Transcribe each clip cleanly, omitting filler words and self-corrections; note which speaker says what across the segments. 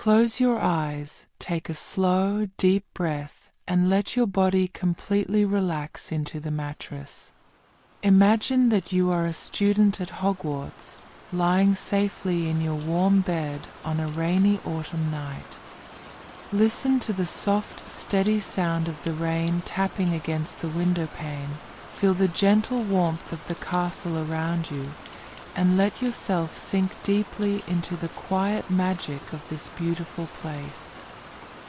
Speaker 1: Close your eyes, take a slow, deep breath, and let your body completely relax into the mattress. Imagine that you are a student at Hogwarts, lying safely in your warm bed on a rainy autumn night. Listen to the soft, steady sound of the rain tapping against the window pane. Feel the gentle warmth of the castle around you, and let yourself sink deeply into the quiet magic of this beautiful place.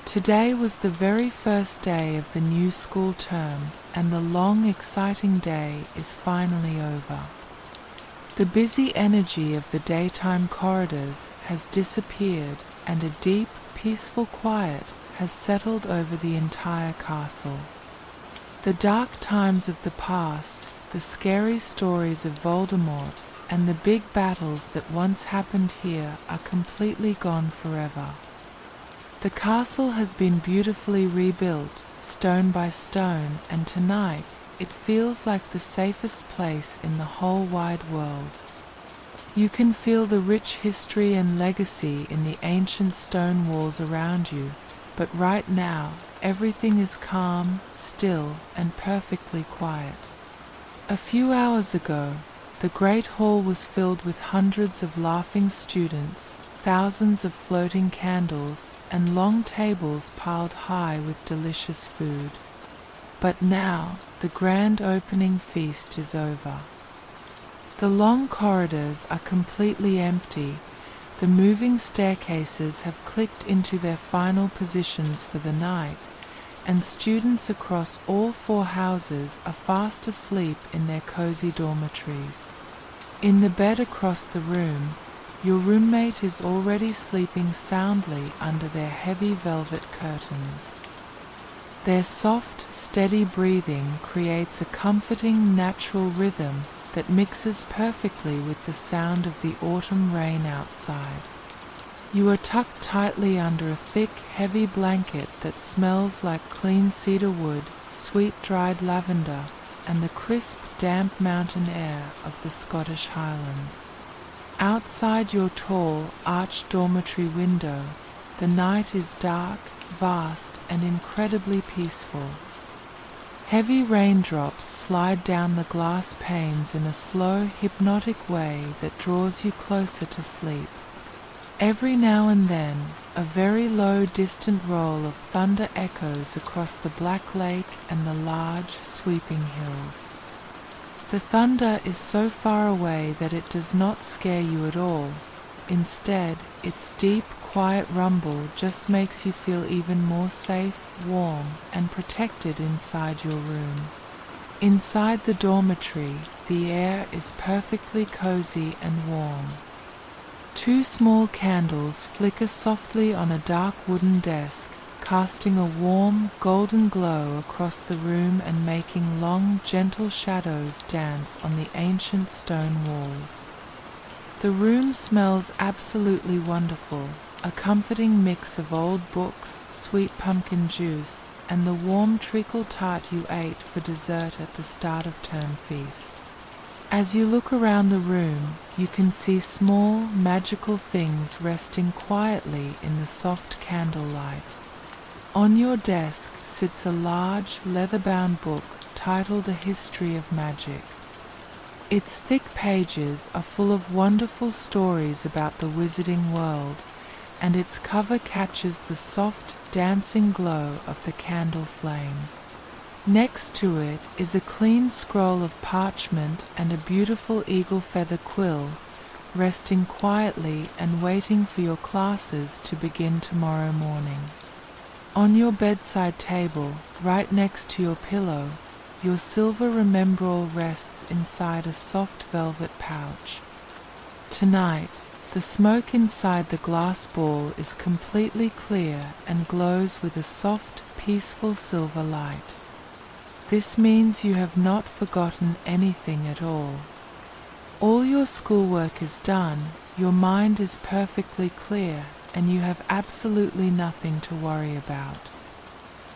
Speaker 1: Today was the very first day of the new school term, and the long, exciting day is finally over. The busy energy of the daytime corridors has disappeared, and a deep, peaceful quiet has settled over the entire castle. The dark times of the past, the scary stories of Voldemort, and the big battles that once happened here are completely gone forever. The castle has been beautifully rebuilt, stone by stone, and tonight it feels like the safest place in the whole wide world. You can feel the rich history and legacy in the ancient stone walls around you, but right now everything is calm, still, and perfectly quiet. A few hours ago, the Great Hall was filled with hundreds of laughing students, thousands of floating candles, and long tables piled high with delicious food. But now, the grand opening feast is over. The long corridors are completely empty. The moving staircases have clicked into their final positions for the night, and students across all 4 houses are fast asleep in their cozy dormitories. In the bed across the room, your roommate is already sleeping soundly under their heavy velvet curtains. Their soft, steady breathing creates a comforting, natural rhythm that mixes perfectly with the sound of the autumn rain outside. You are tucked tightly under a thick, heavy blanket that smells like clean cedar wood, sweet dried lavender, and the crisp, damp mountain air of the Scottish Highlands. Outside your tall, arched dormitory window, the night is dark, vast, and incredibly peaceful. Heavy raindrops slide down the glass panes in a slow, hypnotic way that draws you closer to sleep. Every now and then, a very low, distant roll of thunder echoes across the black lake and the large, sweeping hills. The thunder is so far away that it does not scare you at all. Instead, its deep, quiet rumble just makes you feel even more safe, warm, and protected inside your room. Inside the dormitory, the air is perfectly cozy and warm. 2 small candles flicker softly on a dark wooden desk, casting a warm, golden glow across the room and making long, gentle shadows dance on the ancient stone walls. The room smells absolutely wonderful, a comforting mix of old books, sweet pumpkin juice, and the warm treacle tart you ate for dessert at the start of term feast. As you look around the room, you can see small, magical things resting quietly in the soft candlelight. On your desk sits a large, leather-bound book titled A History of Magic. Its thick pages are full of wonderful stories about the wizarding world, and its cover catches the soft, dancing glow of the candle flame. Next to it is a clean scroll of parchment and a beautiful eagle feather quill, resting quietly and waiting for your classes to begin tomorrow morning. On your bedside table, right next to your pillow, your silver remembrall rests inside a soft velvet pouch. Tonight, the smoke inside the glass ball is completely clear and glows with a soft, peaceful silver light. This means you have not forgotten anything at all. All your schoolwork is done, your mind is perfectly clear, and you have absolutely nothing to worry about.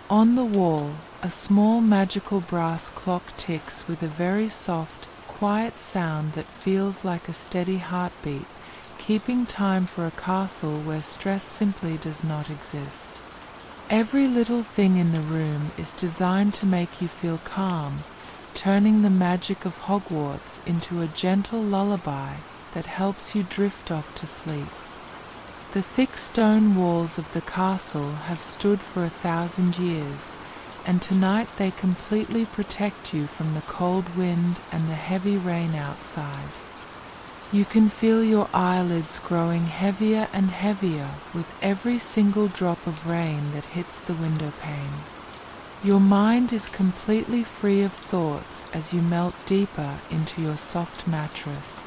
Speaker 1: On the wall, a small magical brass clock ticks with a very soft, quiet sound that feels like a steady heartbeat, keeping time for a castle where stress simply does not exist. Every little thing in the room is designed to make you feel calm, turning the magic of Hogwarts into a gentle lullaby that helps you drift off to sleep. The thick stone walls of the castle have stood for 1,000 years, and tonight they completely protect you from the cold wind and the heavy rain outside. You can feel your eyelids growing heavier and heavier with every single drop of rain that hits the window pane. Your mind is completely free of thoughts as you melt deeper into your soft mattress.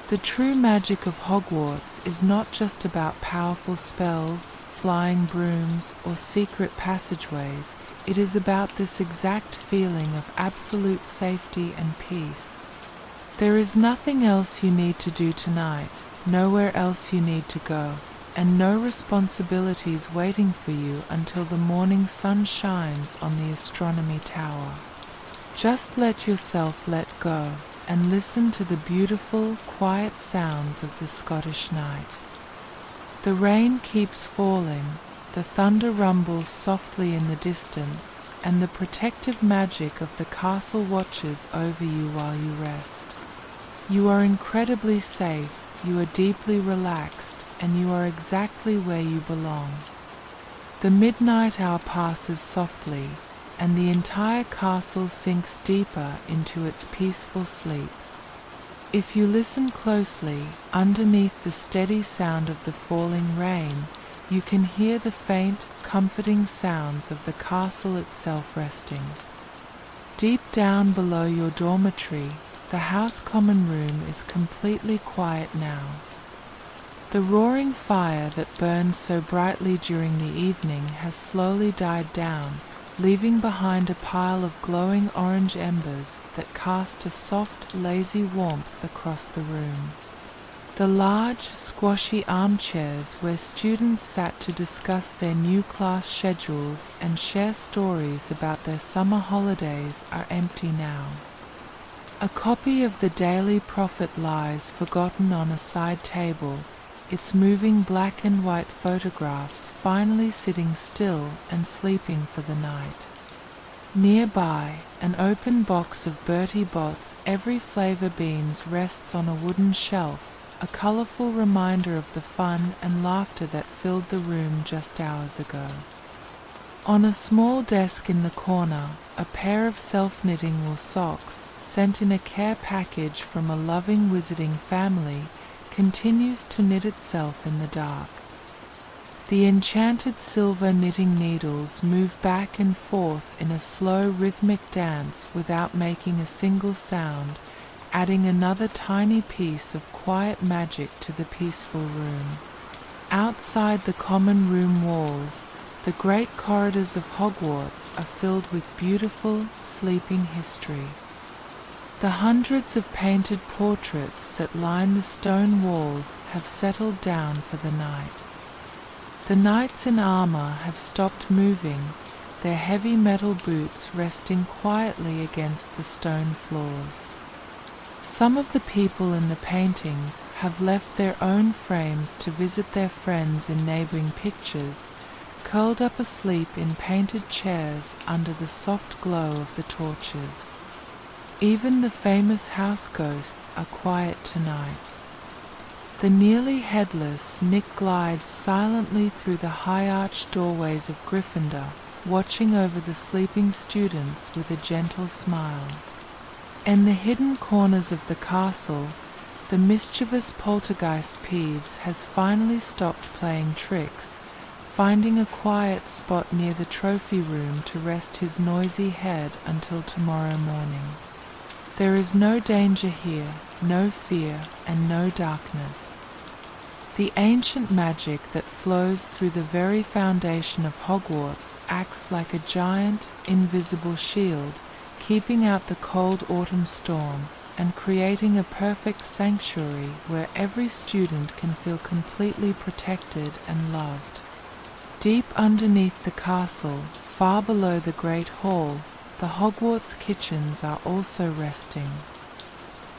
Speaker 1: The true magic of Hogwarts is not just about powerful spells, flying brooms, or secret passageways. It is about this exact feeling of absolute safety and peace. There is nothing else you need to do tonight, nowhere else you need to go, and no responsibilities waiting for you until the morning sun shines on the astronomy tower. Just let yourself let go and listen to the beautiful, quiet sounds of the Scottish night. The rain keeps falling, the thunder rumbles softly in the distance, and the protective magic of the castle watches over you while you rest. You are incredibly safe, you are deeply relaxed, and you are exactly where you belong. The midnight hour passes softly, and the entire castle sinks deeper into its peaceful sleep. If you listen closely, underneath the steady sound of the falling rain, you can hear the faint, comforting sounds of the castle itself resting. Deep down below your dormitory, the house common room is completely quiet now. The roaring fire that burned so brightly during the evening has slowly died down, leaving behind a pile of glowing orange embers that cast a soft, lazy warmth across the room. The large, squashy armchairs where students sat to discuss their new class schedules and share stories about their summer holidays are empty now. A copy of the Daily Prophet lies forgotten on a side table, its moving black and white photographs finally sitting still and sleeping for the night. Nearby, an open box of Bertie Bott's Every Flavour beans rests on a wooden shelf, a colourful reminder of the fun and laughter that filled the room just hours ago. On a small desk in the corner, a pair of self-knitting wool socks, sent in a care package from a loving wizarding family, continues to knit itself in the dark. The enchanted silver knitting needles move back and forth in a slow rhythmic dance without making a single sound, adding another tiny piece of quiet magic to the peaceful room. Outside the common room walls, the great corridors of Hogwarts are filled with beautiful, sleeping history. The hundreds of painted portraits that line the stone walls have settled down for the night. The knights in armor have stopped moving, their heavy metal boots resting quietly against the stone floors. Some of the people in the paintings have left their own frames to visit their friends in neighboring pictures, curled up asleep in painted chairs under the soft glow of the torches. Even the famous house ghosts are quiet tonight. The nearly headless Nick glides silently through the high-arched doorways of Gryffindor, watching over the sleeping students with a gentle smile. In the hidden corners of the castle, the mischievous poltergeist Peeves has finally stopped playing tricks, finding a quiet spot near the trophy room to rest his noisy head until tomorrow morning. There is no danger here, no fear, and no darkness. The ancient magic that flows through the very foundation of Hogwarts acts like a giant, invisible shield, keeping out the cold autumn storm and creating a perfect sanctuary where every student can feel completely protected and loved. Deep underneath the castle, far below the Great Hall, the Hogwarts kitchens are also resting.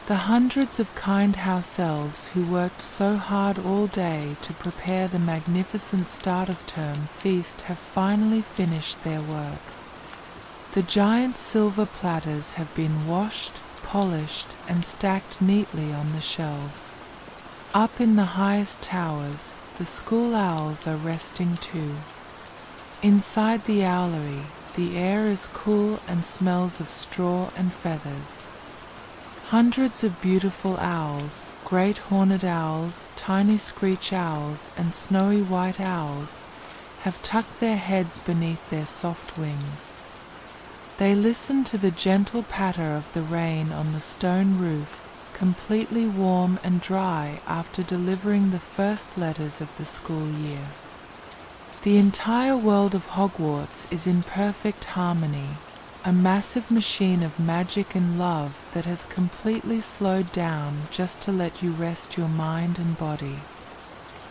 Speaker 1: The hundreds of kind house elves who worked so hard all day to prepare the magnificent start of term feast have finally finished their work. The giant silver platters have been washed, polished, and stacked neatly on the shelves. Up in the highest towers, the school owls are resting too. Inside the owlery, the air is cool and smells of straw and feathers. Hundreds of beautiful owls, great horned owls, tiny screech owls, and snowy white owls, have tucked their heads beneath their soft wings. They listen to the gentle patter of the rain on the stone roof, completely warm and dry after delivering the first letters of the school year. The entire world of Hogwarts is in perfect harmony, a massive machine of magic and love that has completely slowed down just to let you rest your mind and body.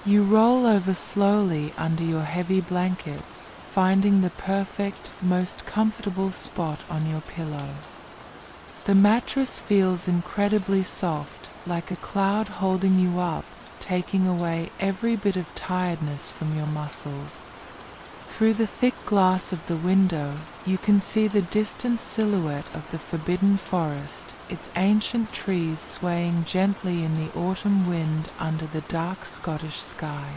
Speaker 1: You roll over slowly under your heavy blankets, finding the perfect, most comfortable spot on your pillow. The mattress feels incredibly soft, like a cloud holding you up, taking away every bit of tiredness from your muscles. Through the thick glass of the window, you can see the distant silhouette of the forbidden forest, its ancient trees swaying gently in the autumn wind under the dark Scottish sky.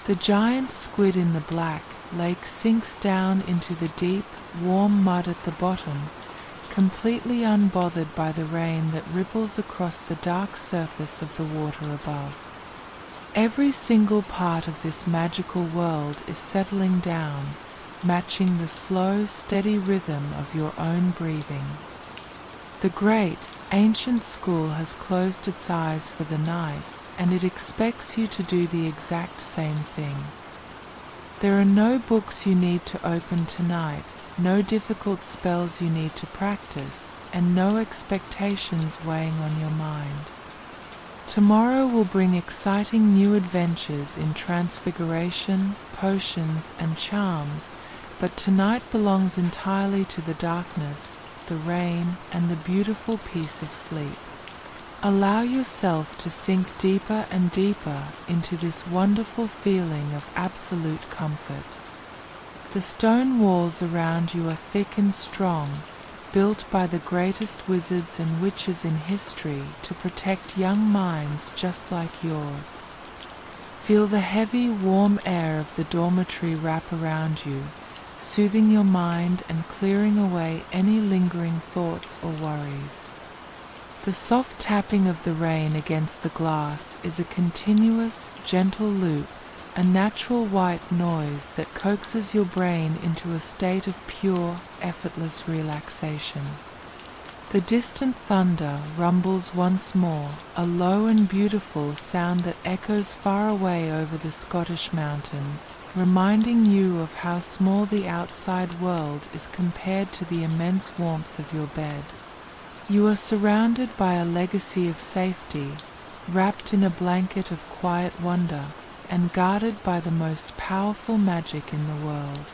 Speaker 1: The giant squid in the black lake sinks down into the deep, warm mud at the bottom, completely unbothered by the rain that ripples across the dark surface of the water above. Every single part of this magical world is settling down, matching the slow, steady rhythm of your own breathing. The great, ancient school has closed its eyes for the night, and it expects you to do the exact same thing. There are no books you need to open tonight, no difficult spells you need to practice, and no expectations weighing on your mind. Tomorrow will bring exciting new adventures in transfiguration, potions, and charms, but tonight belongs entirely to the darkness, the rain, and the beautiful peace of sleep. Allow yourself to sink deeper and deeper into this wonderful feeling of absolute comfort. The stone walls around you are thick and strong, built by the greatest wizards and witches in history to protect young minds just like yours. Feel the heavy, warm air of the dormitory wrap around you, soothing your mind and clearing away any lingering thoughts or worries. The soft tapping of the rain against the glass is a continuous, gentle loop, a natural white noise that coaxes your brain into a state of pure, effortless relaxation. The distant thunder rumbles once more, a low and beautiful sound that echoes far away over the Scottish mountains, reminding you of how small the outside world is compared to the immense warmth of your bed. You are surrounded by a legacy of safety, wrapped in a blanket of quiet wonder, and guarded by the most powerful magic in the world.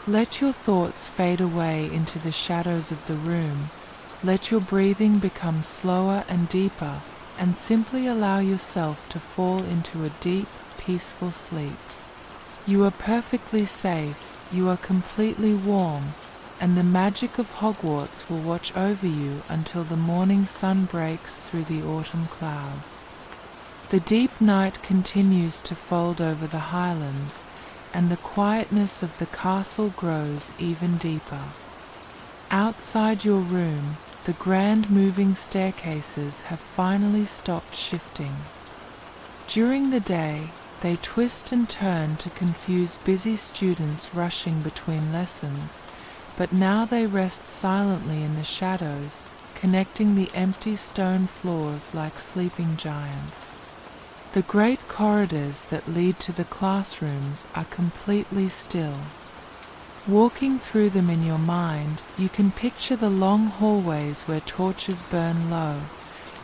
Speaker 1: Let your thoughts fade away into the shadows of the room, let your breathing become slower and deeper, and simply allow yourself to fall into a deep, peaceful sleep. You are perfectly safe, you are completely warm, and the magic of Hogwarts will watch over you until the morning sun breaks through the autumn clouds. The deep night continues to fold over the highlands, and the quietness of the castle grows even deeper. Outside your room, the grand moving staircases have finally stopped shifting. During the day, they twist and turn to confuse busy students rushing between lessons, but now they rest silently in the shadows, connecting the empty stone floors like sleeping giants. The great corridors that lead to the classrooms are completely still. Walking through them in your mind, you can picture the long hallways where torches burn low,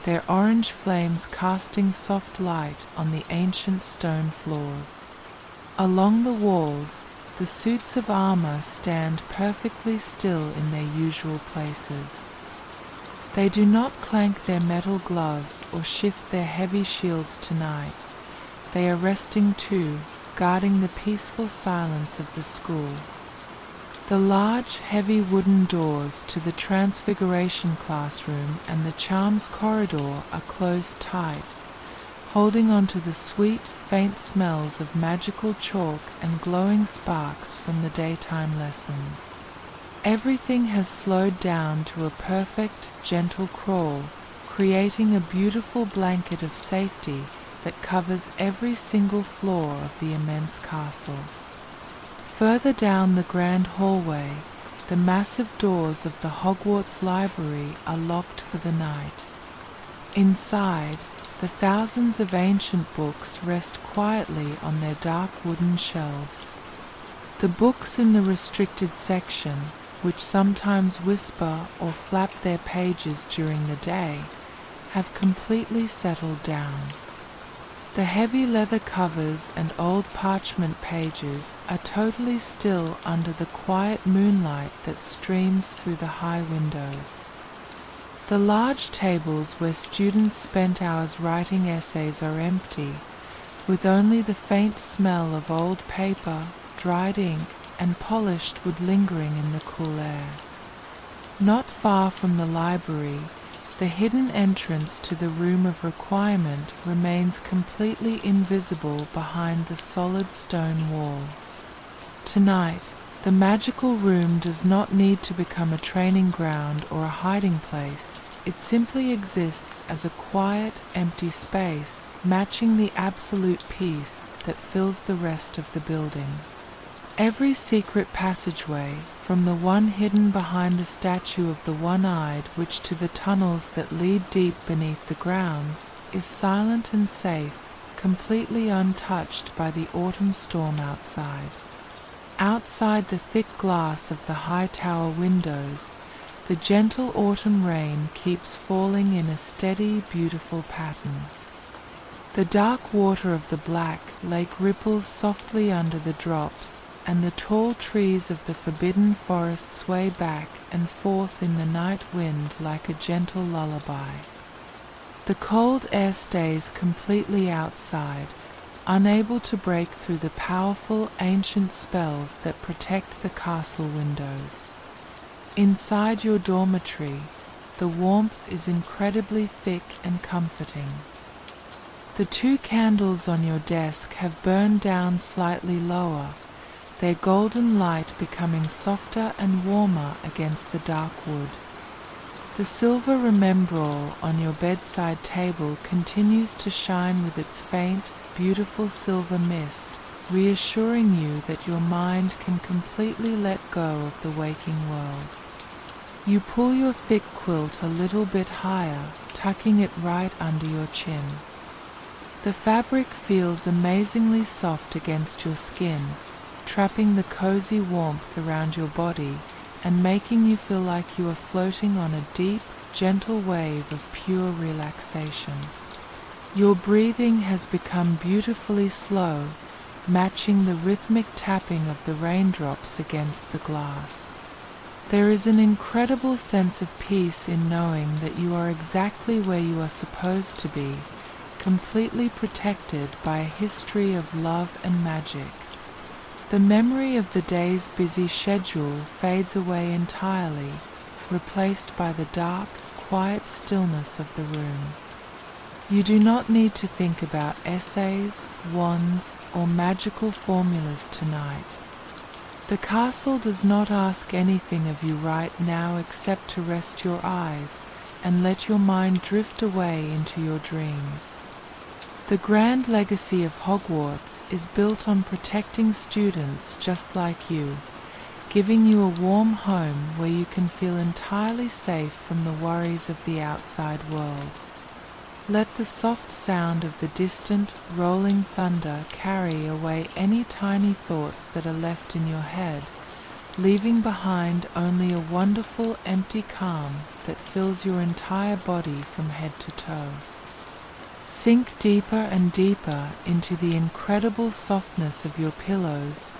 Speaker 1: their orange flames casting soft light on the ancient stone floors. Along the walls, the suits of armor stand perfectly still in their usual places. They do not clank their metal gloves or shift their heavy shields tonight. They are resting too, guarding the peaceful silence of the school. The large, heavy wooden doors to the Transfiguration classroom and the Charms corridor are closed tight, holding on to the sweet, faint smells of magical chalk and glowing sparks from the daytime lessons. Everything has slowed down to a perfect, gentle crawl, creating a beautiful blanket of safety that covers every single floor of the immense castle. Further down the grand hallway, the massive doors of the Hogwarts library are locked for the night. Inside, the thousands of ancient books rest quietly on their dark wooden shelves. The books in the restricted section, which sometimes whisper or flap their pages during the day, have completely settled down. The heavy leather covers and old parchment pages are totally still under the quiet moonlight that streams through the high windows. The large tables where students spent hours writing essays are empty, with only the faint smell of old paper, dried ink, and polished wood lingering in the cool air. Not far from the library, the hidden entrance to the Room of Requirement remains completely invisible behind the solid stone wall. Tonight, the magical room does not need to become a training ground or a hiding place. It simply exists as a quiet, empty space, matching the absolute peace that fills the rest of the building. Every secret passageway, from the one hidden behind the statue of the One-Eyed Witch to the tunnels that lead deep beneath the grounds, is silent and safe, completely untouched by the autumn storm outside. Outside the thick glass of the high tower windows, the gentle autumn rain keeps falling in a steady, beautiful pattern. The dark water of the black lake ripples softly under the drops, and the tall trees of the forbidden forest sway back and forth in the night wind like a gentle lullaby. The cold air stays completely outside, unable to break through the powerful ancient spells that protect the castle windows. Inside your dormitory, the warmth is incredibly thick and comforting. The 2 candles on your desk have burned down slightly lower, their golden light becoming softer and warmer against the dark wood. The silver remembrall on your bedside table continues to shine with its faint, beautiful silver mist, reassuring you that your mind can completely let go of the waking world. You pull your thick quilt a little bit higher, tucking it right under your chin. The fabric feels amazingly soft against your skin, trapping the cozy warmth around your body and making you feel like you are floating on a deep, gentle wave of pure relaxation. Your breathing has become beautifully slow, matching the rhythmic tapping of the raindrops against the glass. There is an incredible sense of peace in knowing that you are exactly where you are supposed to be, completely protected by a history of love and magic. The memory of the day's busy schedule fades away entirely, replaced by the dark, quiet stillness of the room. You do not need to think about essays, wands, or magical formulas tonight. The castle does not ask anything of you right now except to rest your eyes and let your mind drift away into your dreams. The grand legacy of Hogwarts is built on protecting students just like you, giving you a warm home where you can feel entirely safe from the worries of the outside world. Let the soft sound of the distant, rolling thunder carry away any tiny thoughts that are left in your head, leaving behind only a wonderful, empty calm that fills your entire body from head to toe. Sink deeper and deeper into the incredible softness of your pillows,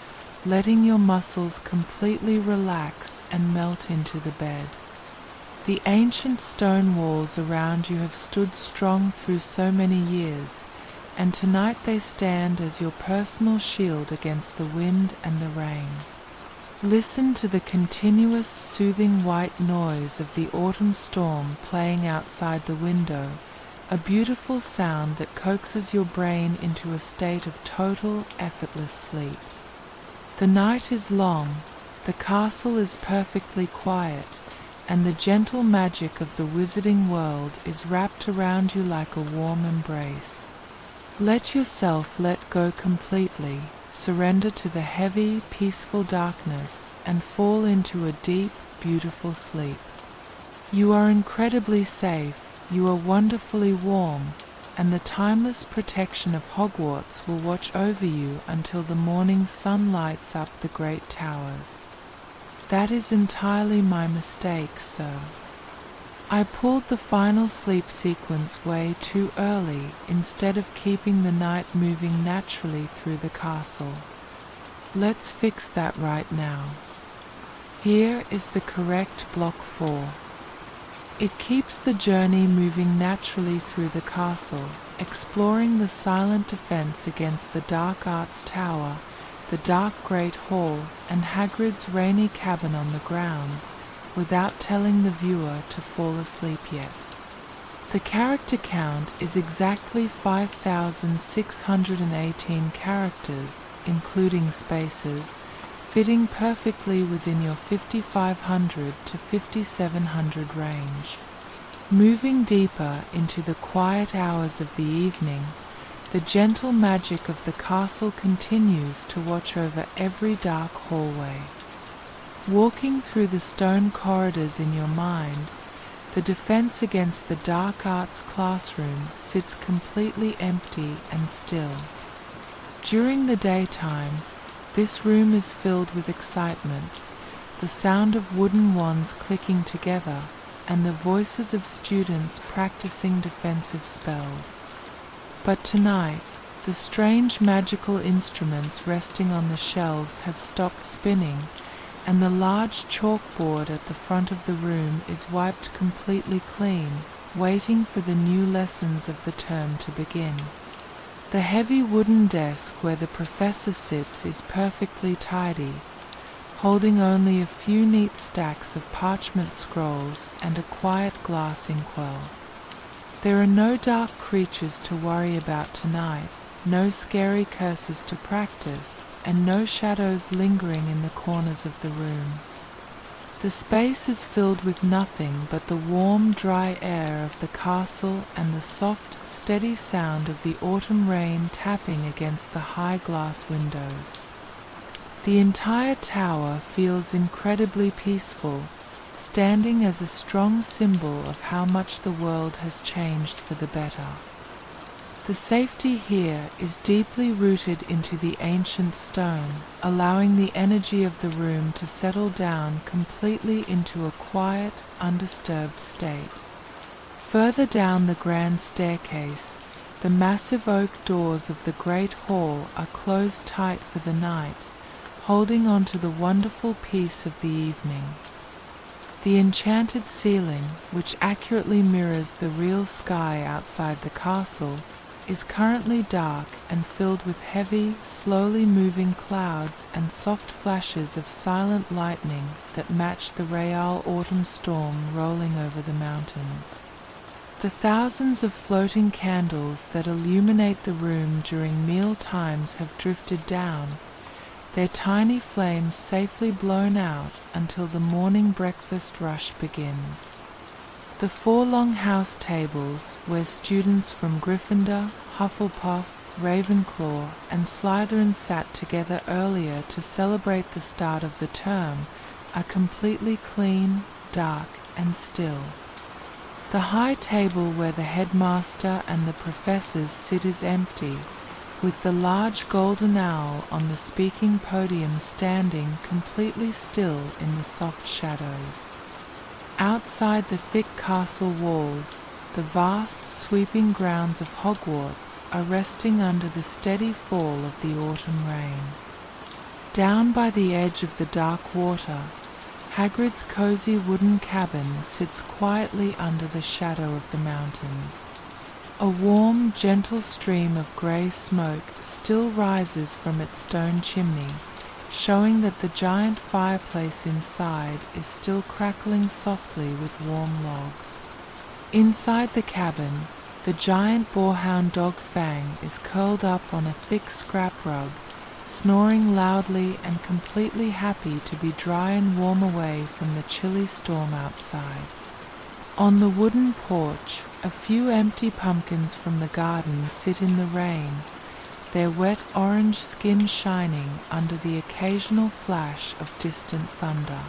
Speaker 1: letting your muscles completely relax and melt into the bed. The ancient stone walls around you have stood strong through so many years, and tonight they stand as your personal shield against the wind and the rain. Listen to the continuous, soothing white noise of the autumn storm playing outside the window, a beautiful sound that coaxes your brain into a state of total, effortless sleep. The night is long, the castle is perfectly quiet, and the gentle magic of the wizarding world is wrapped around you like a warm embrace. Let yourself let go completely, surrender to the heavy, peaceful darkness, and fall into a deep, beautiful sleep. You are incredibly safe, you are wonderfully warm, and the timeless protection of Hogwarts will watch over you until the morning sun lights up the great towers. That is entirely my mistake, sir. I pulled the final sleep sequence way too early instead of keeping the night moving naturally through the castle. Let's fix that right now. Here is the correct block 4. It keeps the journey moving naturally through the castle, exploring the silent defense against the dark arts tower, the dark great hall, and Hagrid's rainy cabin on the grounds, without telling the viewer to fall asleep yet. The character count is exactly 5,618 characters, including spaces, fitting perfectly within your 5,500 to 5,700 range. Moving deeper into the quiet hours of the evening, the gentle magic of the castle continues to watch over every dark hallway. Walking through the stone corridors in your mind, the defense against the dark arts classroom sits completely empty and still. During the daytime, this room is filled with excitement, the sound of wooden wands clicking together, and the voices of students practicing defensive spells. But tonight, the strange magical instruments resting on the shelves have stopped spinning, and the large chalkboard at the front of the room is wiped completely clean, waiting for the new lessons of the term to begin. The heavy wooden desk where the professor sits is perfectly tidy, holding only a few neat stacks of parchment scrolls and a quiet glass inkwell. There are no dark creatures to worry about tonight, no scary curses to practice, and no shadows lingering in the corners of the room. The space is filled with nothing but the warm, dry air of the castle and the soft, steady sound of the autumn rain tapping against the high glass windows. The entire tower feels incredibly peaceful, standing as a strong symbol of how much the world has changed for the better. The safety here is deeply rooted into the ancient stone, allowing the energy of the room to settle down completely into a quiet, undisturbed state. Further down the grand staircase, the massive oak doors of the great hall are closed tight for the night, holding on to the wonderful peace of the evening. The enchanted ceiling, which accurately mirrors the real sky outside the castle, is currently dark and filled with heavy, slowly moving clouds and soft flashes of silent lightning that match the real autumn storm rolling over the mountains. The thousands of floating candles that illuminate the room during meal times have drifted down, their tiny flames safely blown out until the morning breakfast rush begins. The 4 long house tables, where students from Gryffindor, Hufflepuff, Ravenclaw, and Slytherin sat together earlier to celebrate the start of the term, are completely clean, dark, and still. The high table where the headmaster and the professors sit is empty, with the large golden owl on the speaking podium standing completely still in the soft shadows. Outside the thick castle walls, the vast sweeping grounds of Hogwarts are resting under the steady fall of the autumn rain. Down by the edge of the dark water, Hagrid's cozy wooden cabin sits quietly under the shadow of the mountains. A warm, gentle stream of grey smoke still rises from its stone chimney, showing that the giant fireplace inside is still crackling softly with warm logs. Inside the cabin, the giant boarhound dog Fang is curled up on a thick scrap rug, snoring loudly and completely happy to be dry and warm away from the chilly storm outside. On the wooden porch, a few empty pumpkins from the garden sit in the rain, their wet orange skin shining under the occasional flash of distant thunder.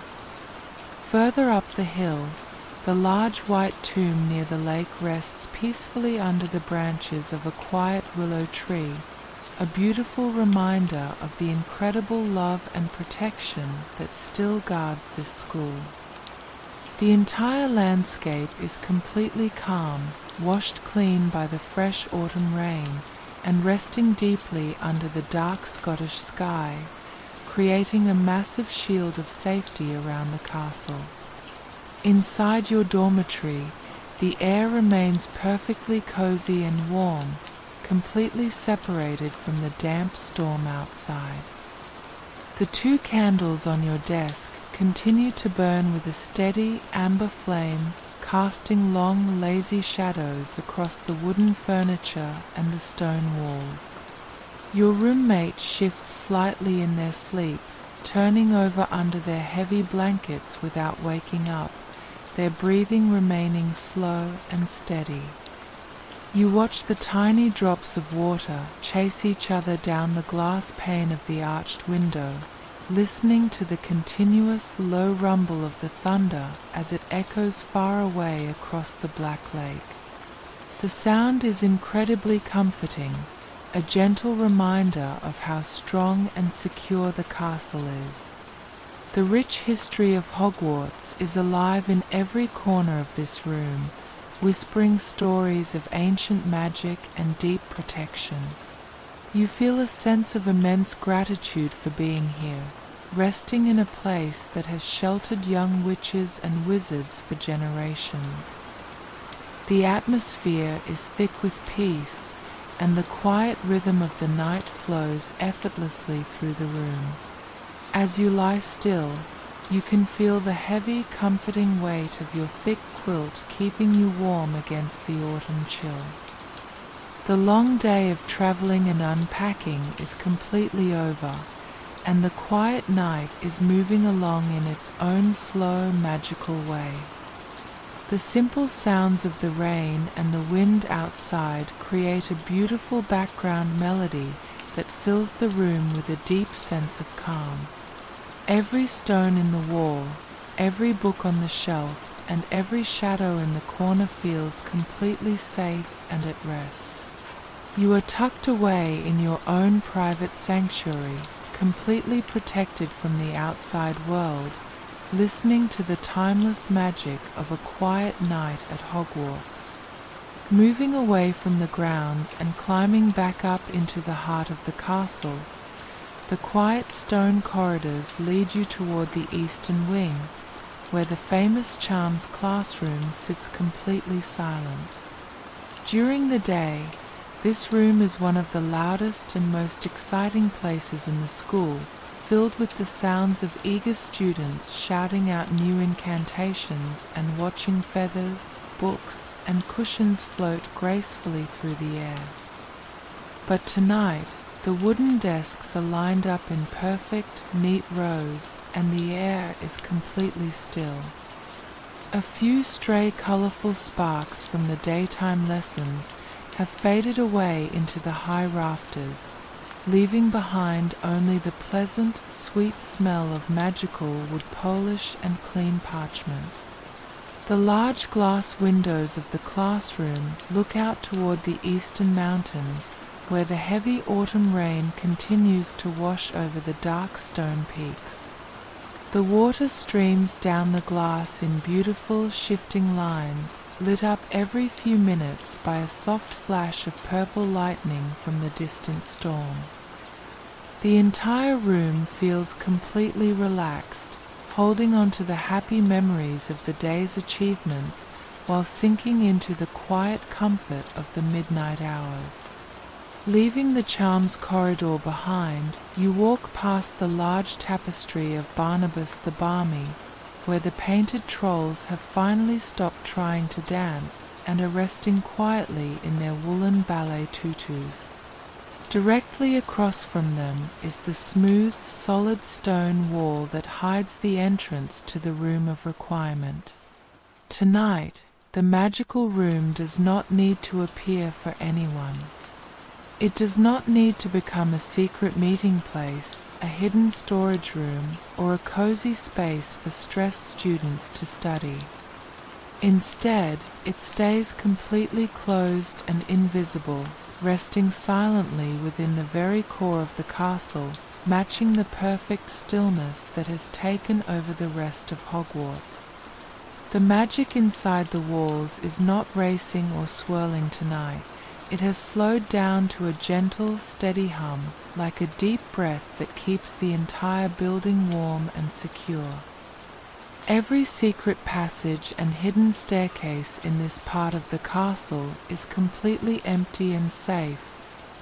Speaker 1: Further up the hill, the large white tomb near the lake rests peacefully under the branches of a quiet willow tree, a beautiful reminder of the incredible love and protection that still guards this school. The entire landscape is completely calm, washed clean by the fresh autumn rain, and resting deeply under the dark Scottish sky, creating a massive shield of safety around the castle. Inside your dormitory, the air remains perfectly cozy and warm, completely separated from the damp storm outside. The 2 candles on your desk continue to burn with a steady amber flame, casting long, lazy shadows across the wooden furniture and the stone walls. Your roommates shift slightly in their sleep, turning over under their heavy blankets without waking up, their breathing remaining slow and steady. You watch the tiny drops of water chase each other down the glass pane of the arched window, listening to the continuous low rumble of the thunder as it echoes far away across the black lake. The sound is incredibly comforting, a gentle reminder of how strong and secure the castle is. The rich history of Hogwarts is alive in every corner of this room, whispering stories of ancient magic and deep protection. You feel a sense of immense gratitude for being here, resting in a place that has sheltered young witches and wizards for generations. The atmosphere is thick with peace, and the quiet rhythm of the night flows effortlessly through the room. As you lie still, you can feel the heavy, comforting weight of your thick quilt keeping you warm against the autumn chill. The long day of traveling and unpacking is completely over, and the quiet night is moving along in its own slow, magical way. The simple sounds of the rain and the wind outside create a beautiful background melody that fills the room with a deep sense of calm. Every stone in the wall, every book on the shelf, and every shadow in the corner feels completely safe and at rest. You are tucked away in your own private sanctuary, completely protected from the outside world, listening to the timeless magic of a quiet night at Hogwarts. Moving away from the grounds and climbing back up into the heart of the castle, the quiet stone corridors lead you toward the eastern wing, where the famous Charms classroom sits completely silent. During the day, this room is one of the loudest and most exciting places in the school, filled with the sounds of eager students shouting out new incantations and watching feathers, books, and cushions float gracefully through the air. But tonight, the wooden desks are lined up in perfect, neat rows, and the air is completely still. A few stray colorful sparks from the daytime lessons have faded away into the high rafters, leaving behind only the pleasant, sweet smell of magical wood polish and clean parchment. The large glass windows of the classroom look out toward the eastern mountains, where the heavy autumn rain continues to wash over the dark stone peaks. The water streams down the glass in beautiful, shifting lines, lit up every few minutes by a soft flash of purple lightning from the distant storm. The entire room feels completely relaxed, holding on to the happy memories of the day's achievements while sinking into the quiet comfort of the midnight hours. Leaving the charms corridor behind, you walk past the large tapestry of Barnabas the Balmy, where the painted trolls have finally stopped trying to dance and are resting quietly in their woolen ballet tutus. Directly across from them is the smooth, solid stone wall that hides the entrance to the Room of Requirement. Tonight, the magical room does not need to appear for anyone. It does not need to become a secret meeting place, a hidden storage room, or a cozy space for stressed students to study. Instead, it stays completely closed and invisible, resting silently within the very core of the castle, matching the perfect stillness that has taken over the rest of Hogwarts. The magic inside the walls is not racing or swirling tonight. It has slowed down to a gentle, steady hum, like a deep breath that keeps the entire building warm and secure. Every secret passage and hidden staircase in this part of the castle is completely empty and safe,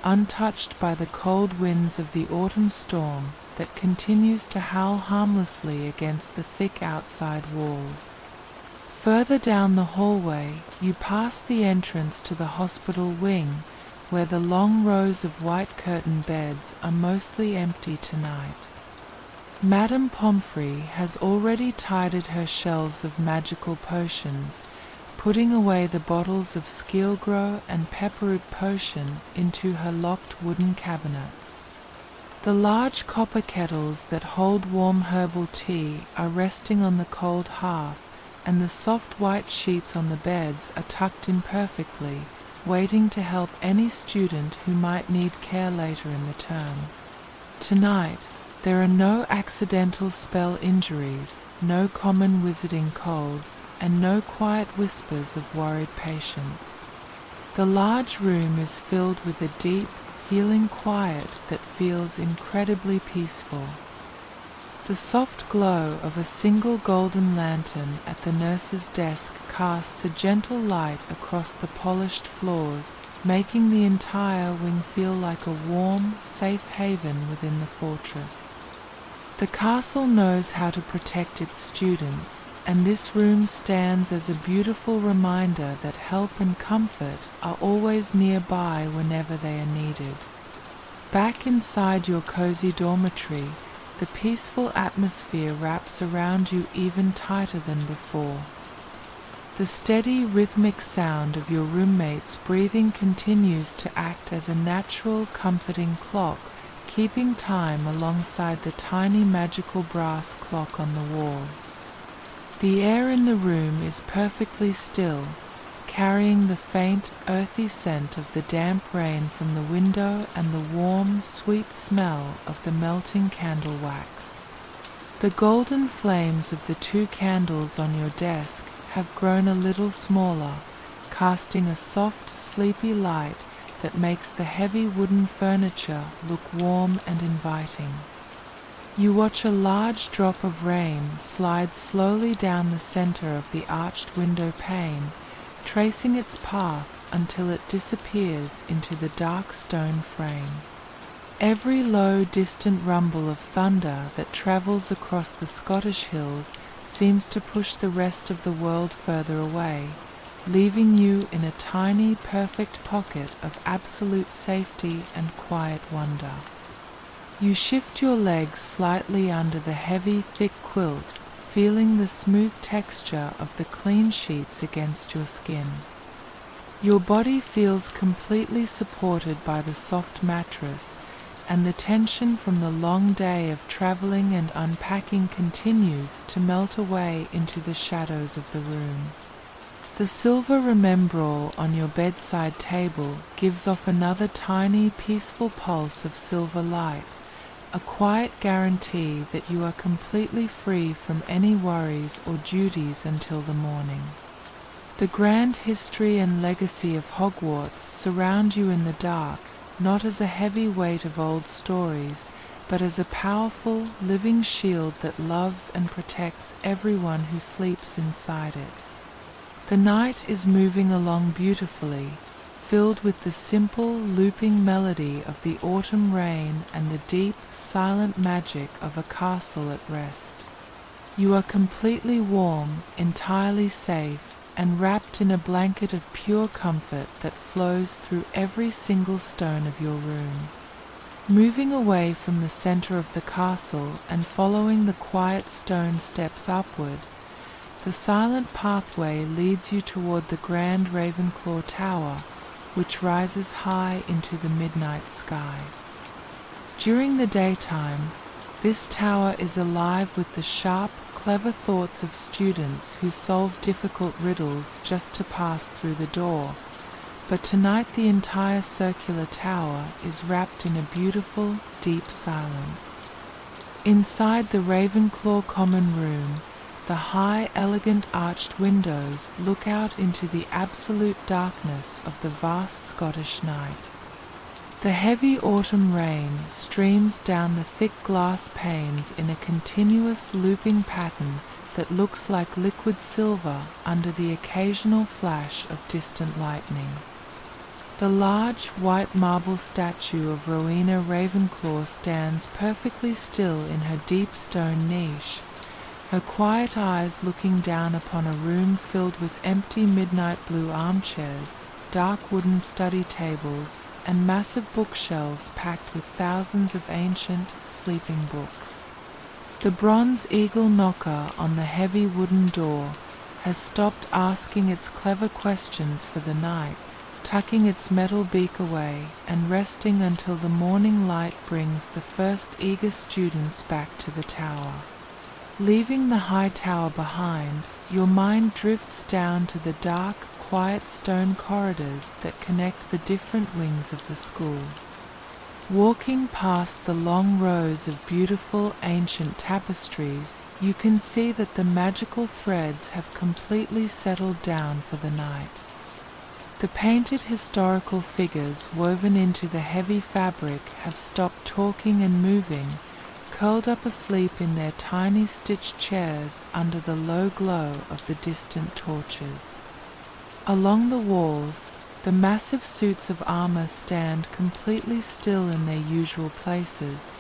Speaker 1: untouched by the cold winds of the autumn storm that continues to howl harmlessly against the thick outside walls. Further down the hallway, you pass the entrance to the hospital wing, where the long rows of white curtained beds are mostly empty tonight. Madame Pomfrey has already tidied her shelves of magical potions, putting away the bottles of Skilgro and Pepperroot Potion into her locked wooden cabinets. The large copper kettles that hold warm herbal tea are resting on the cold hearth, and the soft white sheets on the beds are tucked in perfectly, waiting to help any student who might need care later in the term. Tonight, there are no accidental spell injuries, no common wizarding colds, and no quiet whispers of worried patients. The large room is filled with a deep, healing quiet that feels incredibly peaceful. The soft glow of a single golden lantern at the nurse's desk casts a gentle light across the polished floors, making the entire wing feel like a warm, safe haven within the fortress. The castle knows how to protect its students, and this room stands as a beautiful reminder that help and comfort are always nearby whenever they are needed. Back inside your cozy dormitory, the peaceful atmosphere wraps around you even tighter than before. The steady, rhythmic sound of your roommate's breathing continues to act as a natural, comforting clock, keeping time alongside the tiny magical brass clock on the wall. The air in the room is perfectly still, carrying the faint, earthy scent of the damp rain from the window and the warm, sweet smell of the melting candle wax. The golden flames of the 2 candles on your desk have grown a little smaller, casting a soft, sleepy light that makes the heavy wooden furniture look warm and inviting. You watch a large drop of rain slide slowly down the center of the arched window pane, tracing its path until it disappears into the dark stone frame. Every low, distant rumble of thunder that travels across the Scottish hills seems to push the rest of the world further away, leaving you in a tiny, perfect pocket of absolute safety and quiet wonder. You shift your legs slightly under the heavy, thick quilt, feeling the smooth texture of the clean sheets against your skin. Your body feels completely supported by the soft mattress, and the tension from the long day of traveling and unpacking continues to melt away into the shadows of the room. The silver remembrall on your bedside table gives off another tiny, peaceful pulse of silver light, a quiet guarantee that you are completely free from any worries or duties until the morning. The grand history and legacy of Hogwarts surround you in the dark, not as a heavy weight of old stories, but as a powerful, living shield that loves and protects everyone who sleeps inside it. The night is moving along beautifully, filled with the simple, looping melody of the autumn rain and the deep, silent magic of a castle at rest. You are completely warm, entirely safe, and wrapped in a blanket of pure comfort that flows through every single stone of your room. Moving away from the center of the castle and following the quiet stone steps upward, the silent pathway leads you toward the grand Ravenclaw Tower, which rises high into the midnight sky. During the daytime, this tower is alive with the sharp, clever thoughts of students who solve difficult riddles just to pass through the door. But tonight the entire circular tower is wrapped in a beautiful, deep silence. Inside the Ravenclaw common room, the high, elegant arched windows look out into the absolute darkness of the vast Scottish night. The heavy autumn rain streams down the thick glass panes in a continuous looping pattern that looks like liquid silver under the occasional flash of distant lightning. The large white marble statue of Rowena Ravenclaw stands perfectly still in her deep stone niche, her quiet eyes looking down upon a room filled with empty midnight blue armchairs, dark wooden study tables, and massive bookshelves packed with thousands of ancient, sleeping books. The bronze eagle knocker on the heavy wooden door has stopped asking its clever questions for the night, tucking its metal beak away and resting until the morning light brings the first eager students back to the tower. Leaving the high tower behind, your mind drifts down to the dark, quiet stone corridors that connect the different wings of the school. Walking past the long rows of beautiful ancient tapestries, you can see that the magical threads have completely settled down for the night. The painted historical figures woven into the heavy fabric have stopped talking and moving, curled up asleep in their tiny stitched chairs under the low glow of the distant torches. Along the walls, the massive suits of armor stand completely still in their usual places,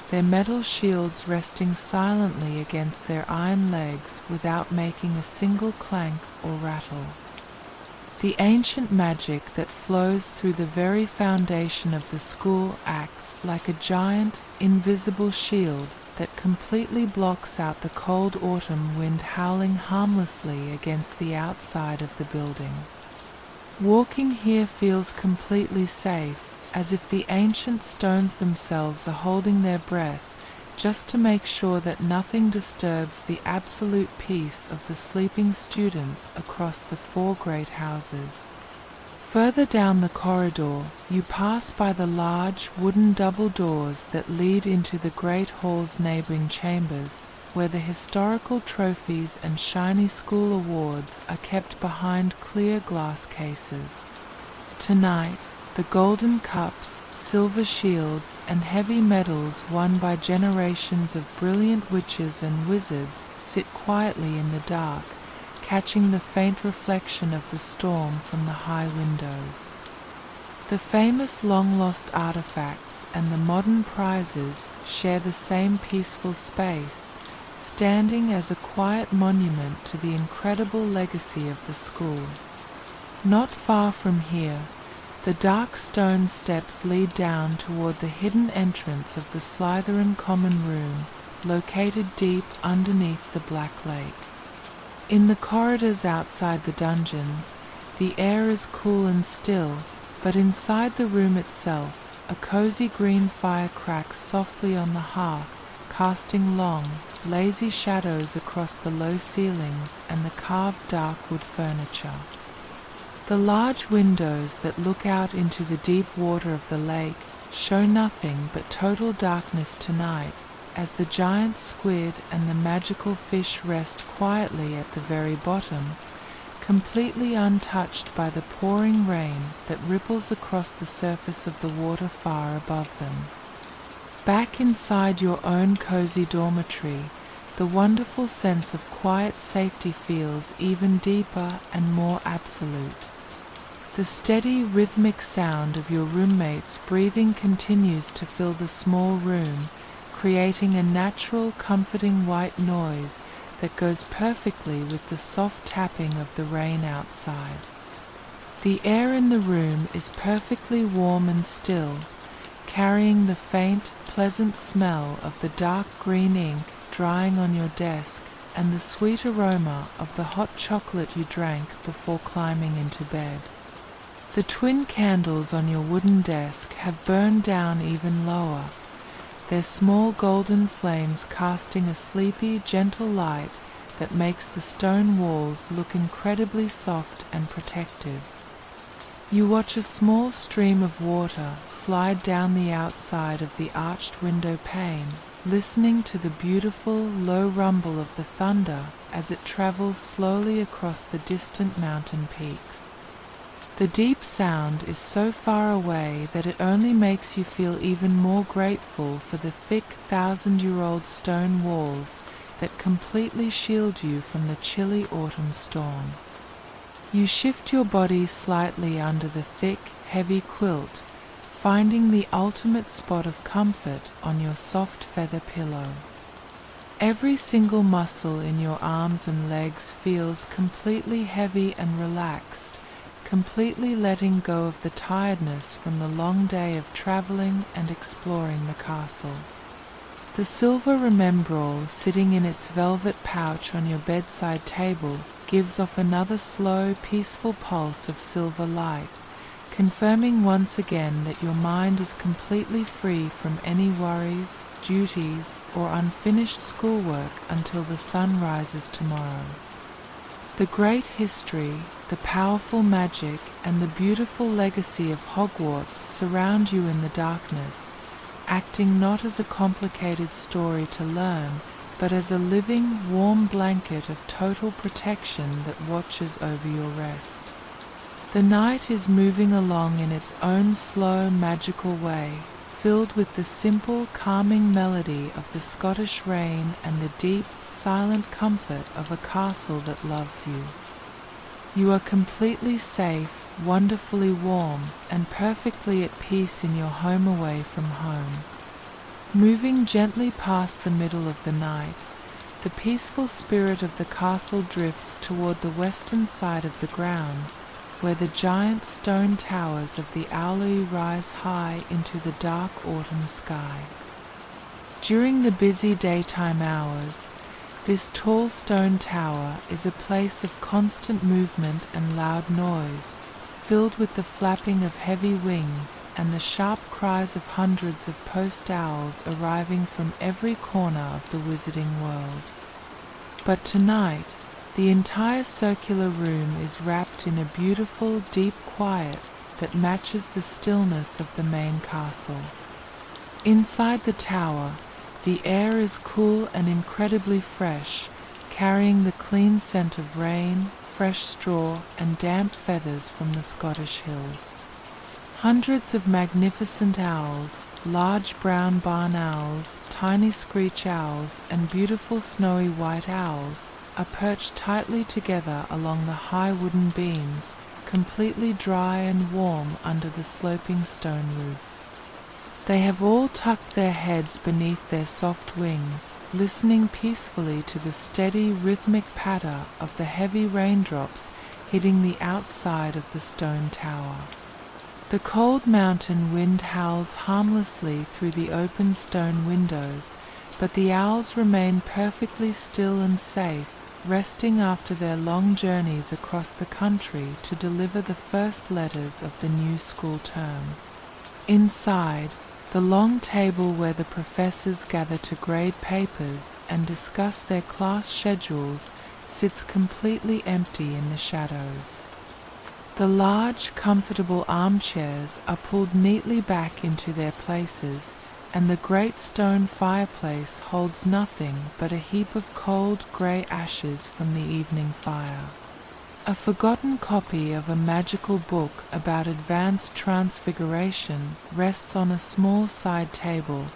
Speaker 1: their metal shields resting silently against their iron legs without making a single clank or rattle. The ancient magic that flows through the very foundation of the school acts like a giant, invisible shield that completely blocks out the cold autumn wind howling harmlessly against the outside of the building. Walking here feels completely safe, as if the ancient stones themselves are holding their breath just to make sure that nothing disturbs the absolute peace of the sleeping students across the 4 great houses. Further down the corridor, you pass by the large wooden double doors that lead into the great hall's neighboring chambers, where the historical trophies and shiny school awards are kept behind clear glass cases. Tonight, the golden cups, silver shields, and heavy medals won by generations of brilliant witches and wizards sit quietly in the dark, catching the faint reflection of the storm from the high windows. The famous long-lost artifacts and the modern prizes share the same peaceful space, standing as a quiet monument to the incredible legacy of the school. Not far from here, the dark stone steps lead down toward the hidden entrance of the Slytherin Common Room, located deep underneath the Black Lake. In the corridors outside the dungeons, the air is cool and still, but inside the room itself, a cozy green fire cracks softly on the hearth, casting long, lazy shadows across the low ceilings and the carved dark wood furniture. The large windows that look out into the deep water of the lake show nothing but total darkness tonight, as the giant squid and the magical fish rest quietly at the very bottom, completely untouched by the pouring rain that ripples across the surface of the water far above them. Back inside your own cozy dormitory, the wonderful sense of quiet safety feels even deeper and more absolute. The steady, rhythmic sound of your roommate's breathing continues to fill the small room, creating a natural, comforting white noise that goes perfectly with the soft tapping of the rain outside. The air in the room is perfectly warm and still, carrying the faint, pleasant smell of the dark green ink drying on your desk and the sweet aroma of the hot chocolate you drank before climbing into bed. The twin candles on your wooden desk have burned down even lower, their small golden flames casting a sleepy, gentle light that makes the stone walls look incredibly soft and protective. You watch a small stream of water slide down the outside of the arched window pane, listening to the beautiful, low rumble of the thunder as it travels slowly across the distant mountain peaks. The deep sound is so far away that it only makes you feel even more grateful for the thick 1,000-year-old stone walls that completely shield you from the chilly autumn storm. You shift your body slightly under the thick, heavy quilt, finding the ultimate spot of comfort on your soft feather pillow. Every single muscle in your arms and legs feels completely heavy and relaxed, completely letting go of the tiredness from the long day of traveling and exploring the castle. The silver remembrall sitting in its velvet pouch on your bedside table gives off another slow, peaceful pulse of silver light, confirming once again that your mind is completely free from any worries, duties, or unfinished schoolwork until the sun rises tomorrow. The great history, the powerful magic, and the beautiful legacy of Hogwarts surround you in the darkness, acting not as a complicated story to learn, but as a living, warm blanket of total protection that watches over your rest. The night is moving along in its own slow, magical way, filled with the simple, calming melody of the Scottish rain and the deep, silent comfort of a castle that loves you. You are completely safe, wonderfully warm, and perfectly at peace in your home away from home. Moving gently past the middle of the night, the peaceful spirit of the castle drifts toward the western side of the grounds, where the giant stone towers of the Owlery rise high into the dark autumn sky. During the busy daytime hours, this tall stone tower is a place of constant movement and loud noise, filled with the flapping of heavy wings and the sharp cries of hundreds of post owls arriving from every corner of the wizarding world. But tonight, the entire circular room is wrapped in a beautiful, deep quiet that matches the stillness of the main castle. Inside the tower, the air is cool and incredibly fresh, carrying the clean scent of rain, fresh straw, and damp feathers from the Scottish hills. Hundreds of magnificent owls, large brown barn owls, tiny screech owls, and beautiful snowy white owls are perched tightly together along the high wooden beams, completely dry and warm under the sloping stone roof. They have all tucked their heads beneath their soft wings, listening peacefully to the steady, rhythmic patter of the heavy raindrops hitting the outside of the stone tower. The cold mountain wind howls harmlessly through the open stone windows, but the owls remain perfectly still and safe, resting after their long journeys across the country to deliver the first letters of the new school term. Inside, the long table where the professors gather to grade papers and discuss their class schedules sits completely empty in the shadows. The large, comfortable armchairs are pulled neatly back into their places, and the great stone fireplace holds nothing but a heap of cold grey ashes from the evening fire. A forgotten copy of a magical book about advanced transfiguration rests on a small side table,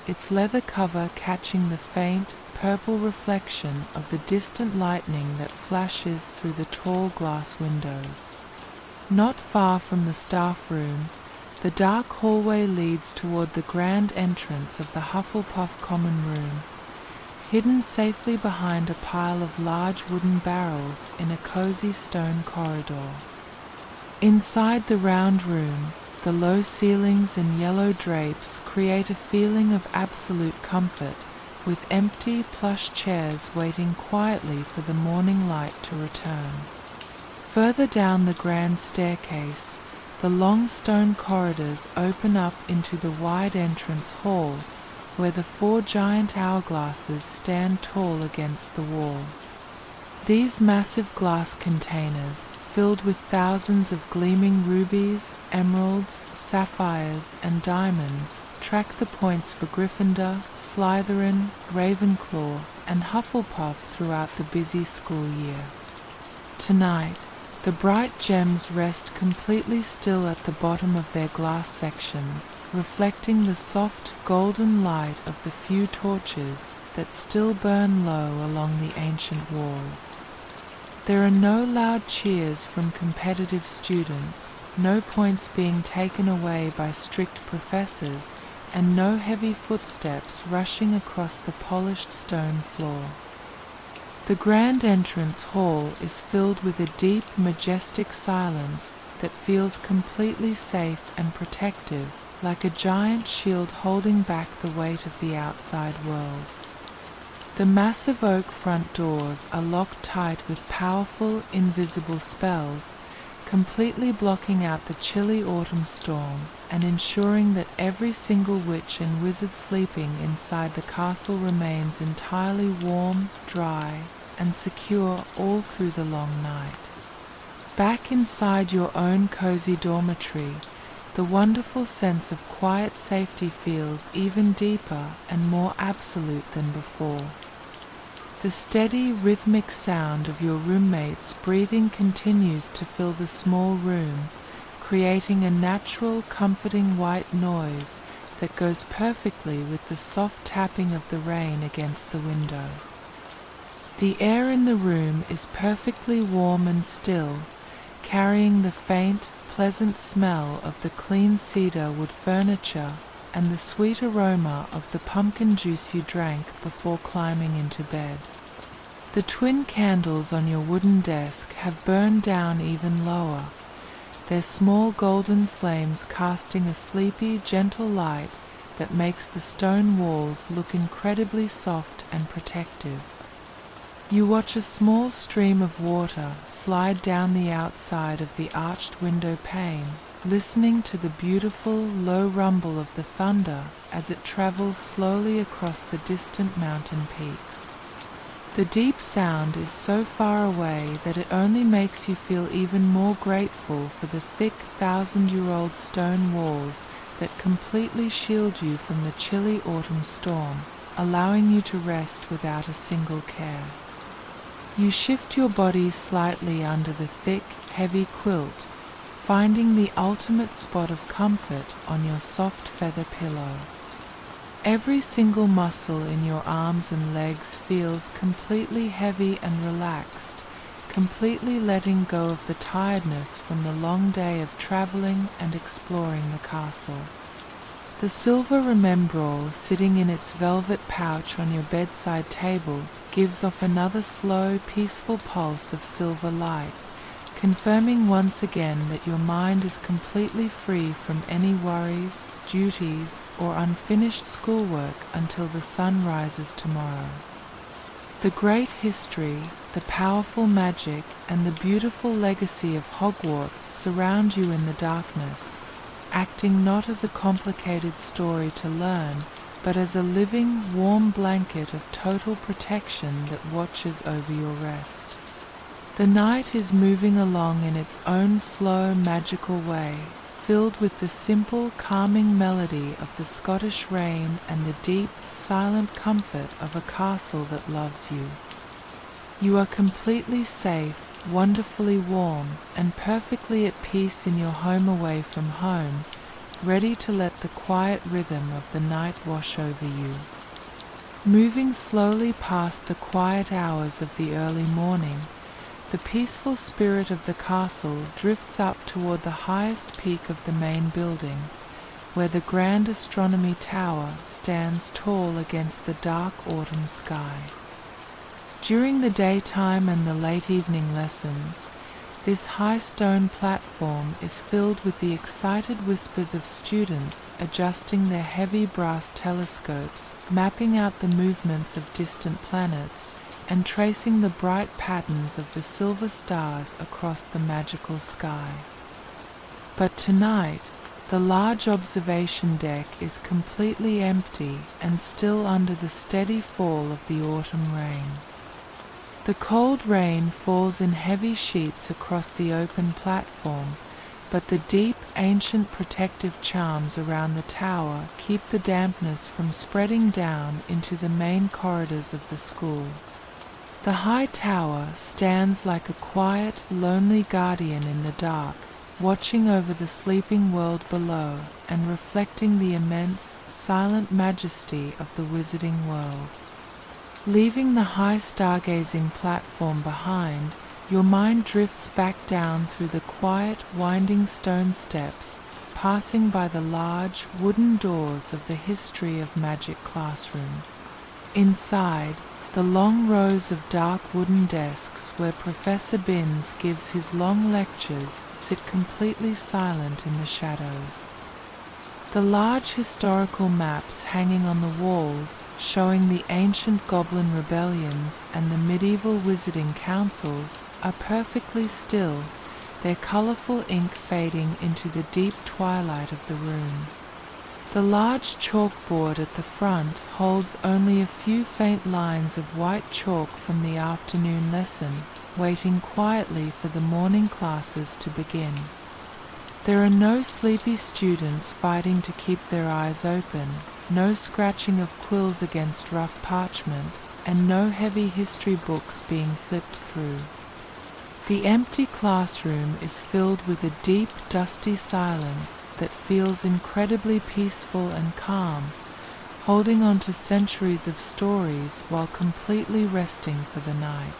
Speaker 1: its leather cover catching the faint, purple reflection of the distant lightning that flashes through the tall glass windows. Not far from the staff room, the dark hallway leads toward the grand entrance of the Hufflepuff common room, hidden safely behind a pile of large wooden barrels in a cozy stone corridor. Inside the round room, the low ceilings and yellow drapes create a feeling of absolute comfort, with empty plush chairs waiting quietly for the morning light to return. Further down the grand staircase, the long stone corridors open up into the wide entrance hall, where the 4 giant hourglasses stand tall against the wall. These massive glass containers, filled with thousands of gleaming rubies, emeralds, sapphires, and diamonds, track the points for Gryffindor, Slytherin, Ravenclaw, and Hufflepuff throughout the busy school year. Tonight, the bright gems rest completely still at the bottom of their glass sections, reflecting the soft golden light of the few torches that still burn low along the ancient walls. There are no loud cheers from competitive students, no points being taken away by strict professors, and no heavy footsteps rushing across the polished stone floor. The grand entrance hall is filled with a deep, majestic silence that feels completely safe and protective, like a giant shield holding back the weight of the outside world. The massive oak front doors are locked tight with powerful, invisible spells, completely blocking out the chilly autumn storm and ensuring that every single witch and wizard sleeping inside the castle remains entirely warm, dry, and secure all through the long night. Back inside your own cozy dormitory, the wonderful sense of quiet safety feels even deeper and more absolute than before. The steady, rhythmic sound of your roommates' breathing continues to fill the small room, creating a natural, comforting white noise that goes perfectly with the soft tapping of the rain against the window. The air in the room is perfectly warm and still, carrying the faint, pleasant smell of the clean cedar wood furniture and the sweet aroma of the pumpkin juice you drank before climbing into bed. The twin candles on your wooden desk have burned down even lower, their small golden flames casting a sleepy, gentle light that makes the stone walls look incredibly soft and protective. You watch a small stream of water slide down the outside of the arched window pane, listening to the beautiful, low rumble of the thunder as it travels slowly across the distant mountain peaks. The deep sound is so far away that it only makes you feel even more grateful for the thick, 1,000-year-old stone walls that completely shield you from the chilly autumn storm, allowing you to rest without a single care. You shift your body slightly under the thick, heavy quilt, finding the ultimate spot of comfort on your soft feather pillow. Every single muscle in your arms and legs feels completely heavy and relaxed, completely letting go of the tiredness from the long day of traveling and exploring the castle. The silver remembrall sitting in its velvet pouch on your bedside table gives off another slow, peaceful pulse of silver light, confirming once again that your mind is completely free from any worries, duties, or unfinished schoolwork until the sun rises tomorrow. The great history, the powerful magic, and the beautiful legacy of Hogwarts surround you in the darkness, acting not as a complicated story to learn, but as a living, warm blanket of total protection that watches over your rest. The night is moving along in its own slow, magical way, filled with the simple, calming melody of the Scottish rain and the deep, silent comfort of a castle that loves you. You are completely safe, wonderfully warm, and perfectly at peace in your home away from home, ready to let the quiet rhythm of the night wash over you. Moving slowly past the quiet hours of the early morning, the peaceful spirit of the castle drifts up toward the highest peak of the main building, where the grand astronomy tower stands tall against the dark autumn sky. During the daytime and the late evening lessons, this high stone platform is filled with the excited whispers of students adjusting their heavy brass telescopes, mapping out the movements of distant planets, and tracing the bright patterns of the silver stars across the magical sky. But tonight, the large observation deck is completely empty and still under the steady fall of the autumn rain. The cold rain falls in heavy sheets across the open platform, but the deep, ancient protective charms around the tower keep the dampness from spreading down into the main corridors of the school. The high tower stands like a quiet, lonely guardian in the dark, watching over the sleeping world below and reflecting the immense, silent majesty of the wizarding world. Leaving the high stargazing platform behind, your mind drifts back down through the quiet, winding stone steps, passing by the large, wooden doors of the History of Magic classroom. Inside, the long rows of dark wooden desks where Professor Binns gives his long lectures sit completely silent in the shadows. The large historical maps hanging on the walls, showing the ancient goblin rebellions and the medieval wizarding councils, are perfectly still, their colorful ink fading into the deep twilight of the room. The large chalkboard at the front holds only a few faint lines of white chalk from the afternoon lesson, waiting quietly for the morning classes to begin. There are no sleepy students fighting to keep their eyes open, no scratching of quills against rough parchment, and no heavy history books being flipped through. The empty classroom is filled with a deep, dusty silence that feels incredibly peaceful and calm, holding on to centuries of stories while completely resting for the night.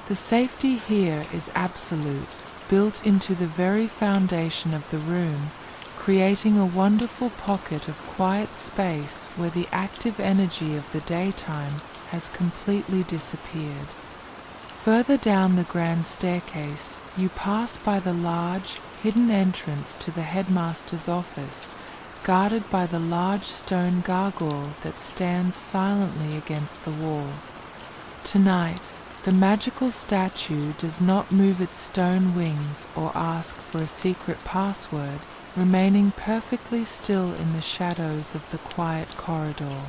Speaker 1: The safety here is absolute, built into the very foundation of the room, creating a wonderful pocket of quiet space where the active energy of the daytime has completely disappeared. Further down the grand staircase, you pass by the large, hidden entrance to the headmaster's office, guarded by the large stone gargoyle that stands silently against the wall. Tonight, the magical statue does not move its stone wings or ask for a secret password, remaining perfectly still in the shadows of the quiet corridor.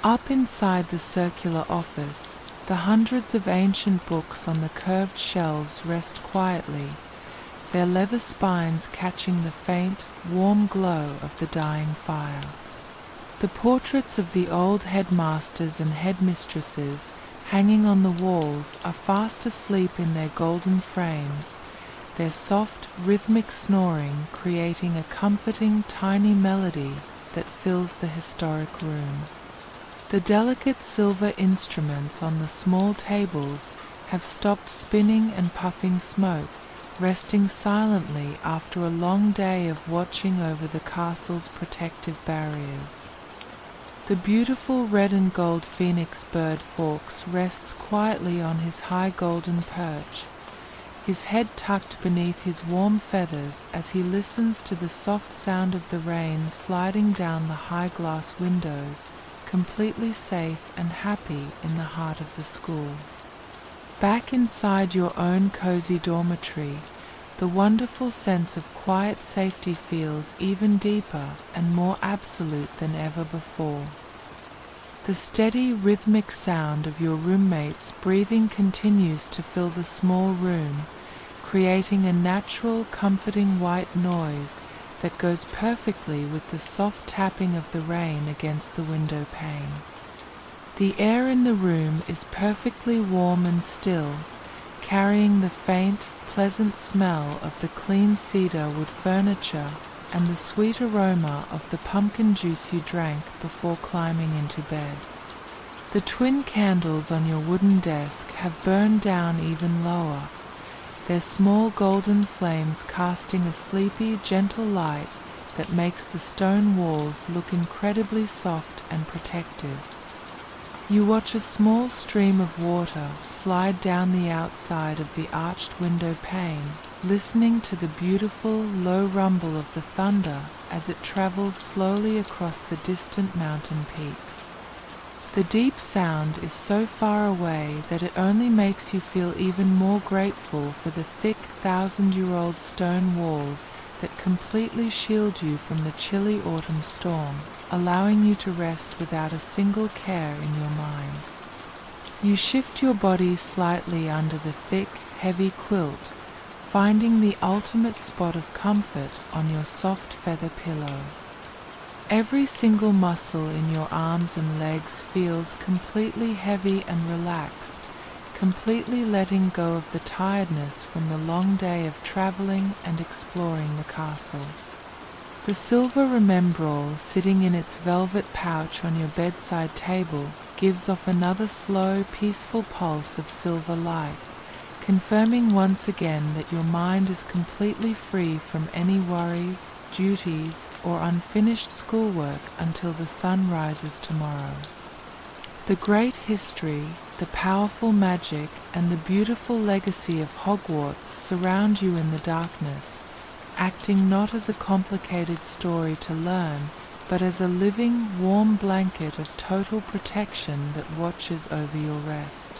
Speaker 1: Up inside the circular office, the hundreds of ancient books on the curved shelves rest quietly, their leather spines catching the faint, warm glow of the dying fire. The portraits of the old headmasters and headmistresses hanging on the walls are fast asleep in their golden frames, their soft, rhythmic snoring creating a comforting, tiny melody that fills the historic room. The delicate silver instruments on the small tables have stopped spinning and puffing smoke, resting silently after a long day of watching over the castle's protective barriers. The beautiful red and gold phoenix bird Fawkes rests quietly on his high golden perch, his head tucked beneath his warm feathers as he listens to the soft sound of the rain sliding down the high glass windows, completely safe and happy in the heart of the school. Back inside your own cozy dormitory, the wonderful sense of quiet safety feels even deeper and more absolute than ever before. The steady, rhythmic sound of your roommates' breathing continues to fill the small room, creating a natural, comforting white noise that goes perfectly with the soft tapping of the rain against the window pane. The air in the room is perfectly warm and still, carrying the faint, pleasant smell of the clean cedar wood furniture, and the sweet aroma of the pumpkin juice you drank before climbing into bed. The twin candles on your wooden desk have burned down even lower, their small golden flames casting a sleepy, gentle light that makes the stone walls look incredibly soft and protective. You watch a small stream of water slide down the outside of the arched window pane, listening to the beautiful, low rumble of the thunder as it travels slowly across the distant mountain peaks. The deep sound is so far away that it only makes you feel even more grateful for the thick, thousand-year-old stone walls that completely shield you from the chilly autumn storm, allowing you to rest without a single care in your mind. You shift your body slightly under the thick, heavy quilt, finding the ultimate spot of comfort on your soft feather pillow. Every single muscle in your arms and legs feels completely heavy and relaxed, completely letting go of the tiredness from the long day of traveling and exploring the castle. The silver remembrall sitting in its velvet pouch on your bedside table gives off another slow, peaceful pulse of silver light, confirming once again that your mind is completely free from any worries, duties, or unfinished schoolwork until the sun rises tomorrow. The great history, the powerful magic, and the beautiful legacy of Hogwarts surround you in the darkness, acting not as a complicated story to learn, but as a living, warm blanket of total protection that watches over your rest.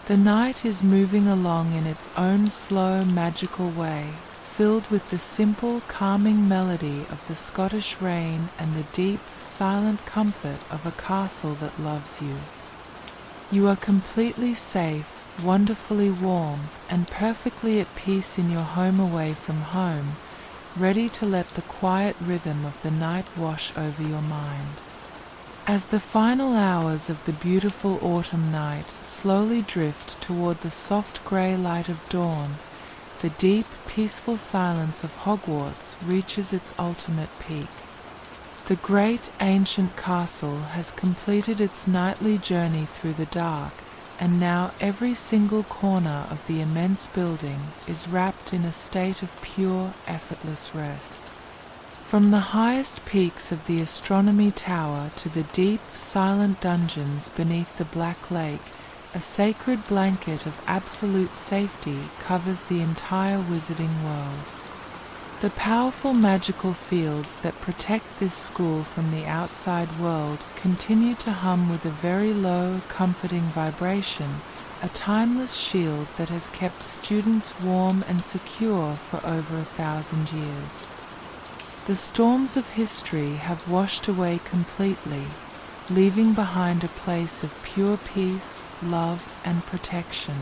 Speaker 1: The night is moving along in its own slow, magical way, filled with the simple, calming melody of the Scottish rain and the deep, silent comfort of a castle that loves you. You are completely safe, wonderfully warm, and perfectly at peace in your home away from home, ready to let the quiet rhythm of the night wash over your mind. As the final hours of the beautiful autumn night slowly drift toward the soft grey light of dawn, the deep, peaceful silence of Hogwarts reaches its ultimate peak. The great, ancient castle has completed its nightly journey through the dark, and now every single corner of the immense building is wrapped in a state of pure, effortless rest. From the highest peaks of the astronomy tower to the deep, silent dungeons beneath the Black Lake, a sacred blanket of absolute safety covers the entire wizarding world. The powerful magical fields that protect this school from the outside world continue to hum with a very low, comforting vibration, a timeless shield that has kept students warm and secure for over 1,000 years. The storms of history have washed away completely, leaving behind a place of pure peace, love, and protection.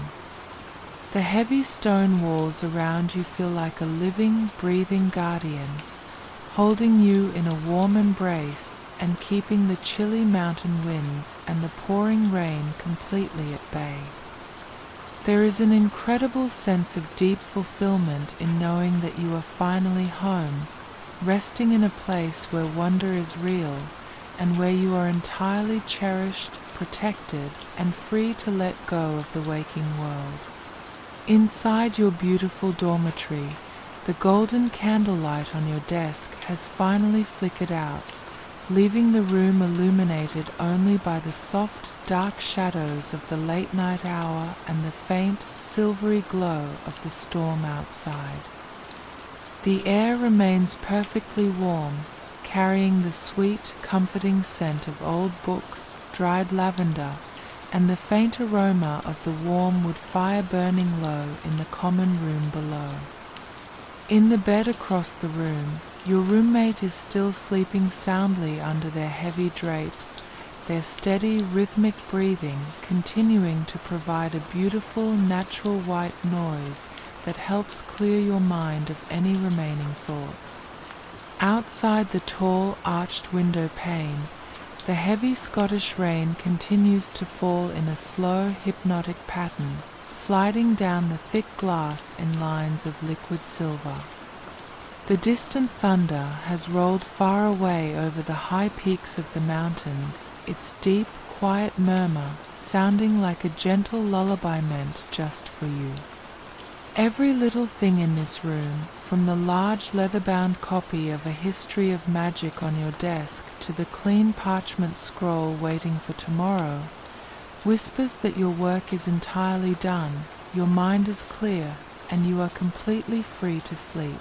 Speaker 1: The heavy stone walls around you feel like a living, breathing guardian, holding you in a warm embrace and keeping the chilly mountain winds and the pouring rain completely at bay. There is an incredible sense of deep fulfillment in knowing that you are finally home, resting in a place where wonder is real and where you are entirely cherished, protected, and free to let go of the waking world. Inside your beautiful dormitory, the golden candlelight on your desk has finally flickered out, leaving the room illuminated only by the soft, dark shadows of the late-night hour and the faint, silvery glow of the storm outside. The air remains perfectly warm, carrying the sweet, comforting scent of old books, dried lavender, and the faint aroma of the warm wood fire burning low in the common room below. In the bed across the room, your roommate is still sleeping soundly under their heavy drapes, their steady, rhythmic breathing continuing to provide a beautiful, natural white noise that helps clear your mind of any remaining thoughts. Outside the tall, arched window pane, the heavy Scottish rain continues to fall in a slow, hypnotic pattern, sliding down the thick glass in lines of liquid silver. The distant thunder has rolled far away over the high peaks of the mountains, its deep, quiet murmur sounding like a gentle lullaby meant just for you. Every little thing in this room, from the large leather-bound copy of A History of Magic on your desk to the clean parchment scroll waiting for tomorrow, whispers that your work is entirely done, your mind is clear, and you are completely free to sleep.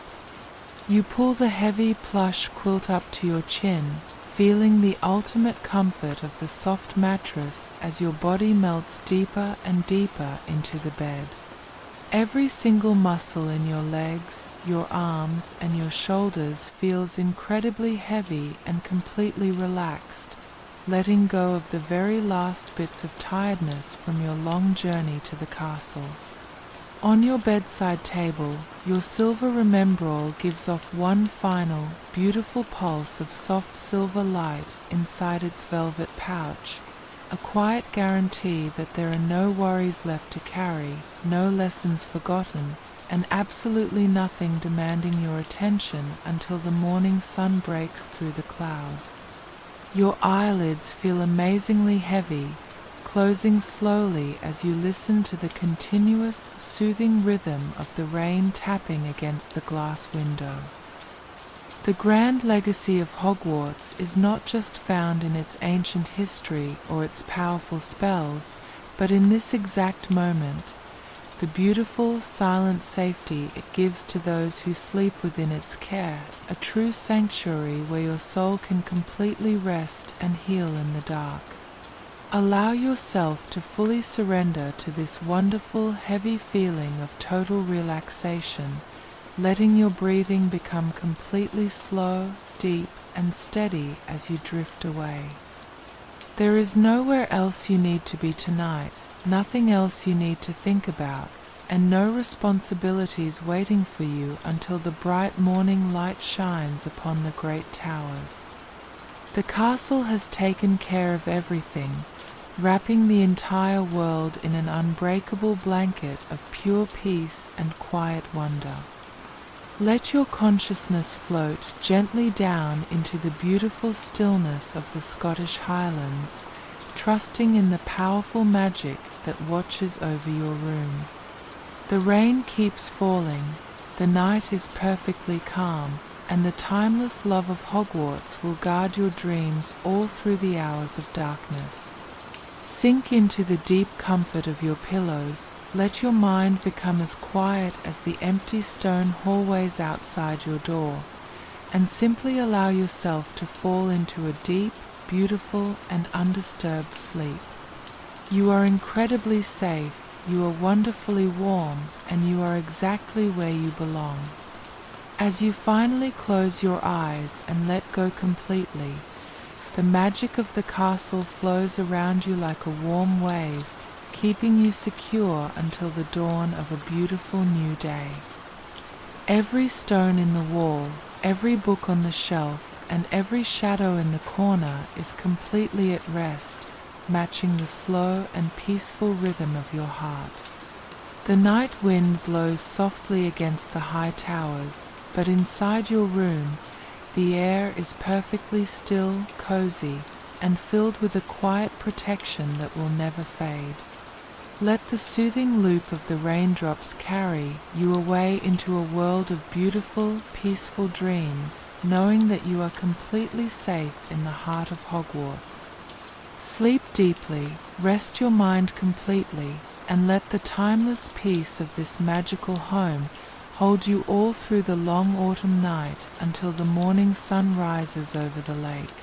Speaker 1: You pull the heavy plush quilt up to your chin, feeling the ultimate comfort of the soft mattress as your body melts deeper and deeper into the bed. Every single muscle in your legs, your arms, and your shoulders feels incredibly heavy and completely relaxed, letting go of the very last bits of tiredness from your long journey to the castle. On your bedside table, your silver remembrall gives off one final, beautiful pulse of soft silver light inside its velvet pouch, a quiet guarantee that there are no worries left to carry, no lessons forgotten, and absolutely nothing demanding your attention until the morning sun breaks through the clouds. Your eyelids feel amazingly heavy, closing slowly as you listen to the continuous, soothing rhythm of the rain tapping against the glass window. The grand legacy of Hogwarts is not just found in its ancient history or its powerful spells, but in this exact moment, the beautiful, silent safety it gives to those who sleep within its care, a true sanctuary where your soul can completely rest and heal in the dark. Allow yourself to fully surrender to this wonderful, heavy feeling of total relaxation, letting your breathing become completely slow, deep, and steady as you drift away. There is nowhere else you need to be tonight, nothing else you need to think about, and no responsibilities waiting for you until the bright morning light shines upon the great towers. The castle has taken care of everything, wrapping the entire world in an unbreakable blanket of pure peace and quiet wonder. Let your consciousness float gently down into the beautiful stillness of the Scottish Highlands, trusting in the powerful magic that watches over your room. The rain keeps falling, the night is perfectly calm, and the timeless love of Hogwarts will guard your dreams all through the hours of darkness. Sink into the deep comfort of your pillows. Let your mind become as quiet as the empty stone hallways outside your door, and simply allow yourself to fall into a deep, beautiful, and undisturbed sleep. You are incredibly safe, you are wonderfully warm, and you are exactly where you belong. As you finally close your eyes and let go completely, the magic of the castle flows around you like a warm wave, keeping you secure until the dawn of a beautiful new day. Every stone in the wall, every book on the shelf, and every shadow in the corner is completely at rest, matching the slow and peaceful rhythm of your heart. The night wind blows softly against the high towers, but inside your room, the air is perfectly still, cozy, and filled with a quiet protection that will never fade. Let the soothing loop of the raindrops carry you away into a world of beautiful, peaceful dreams, knowing that you are completely safe in the heart of Hogwarts. Sleep deeply, rest your mind completely, and let the timeless peace of this magical home hold you all through the long autumn night until the morning sun rises over the lake.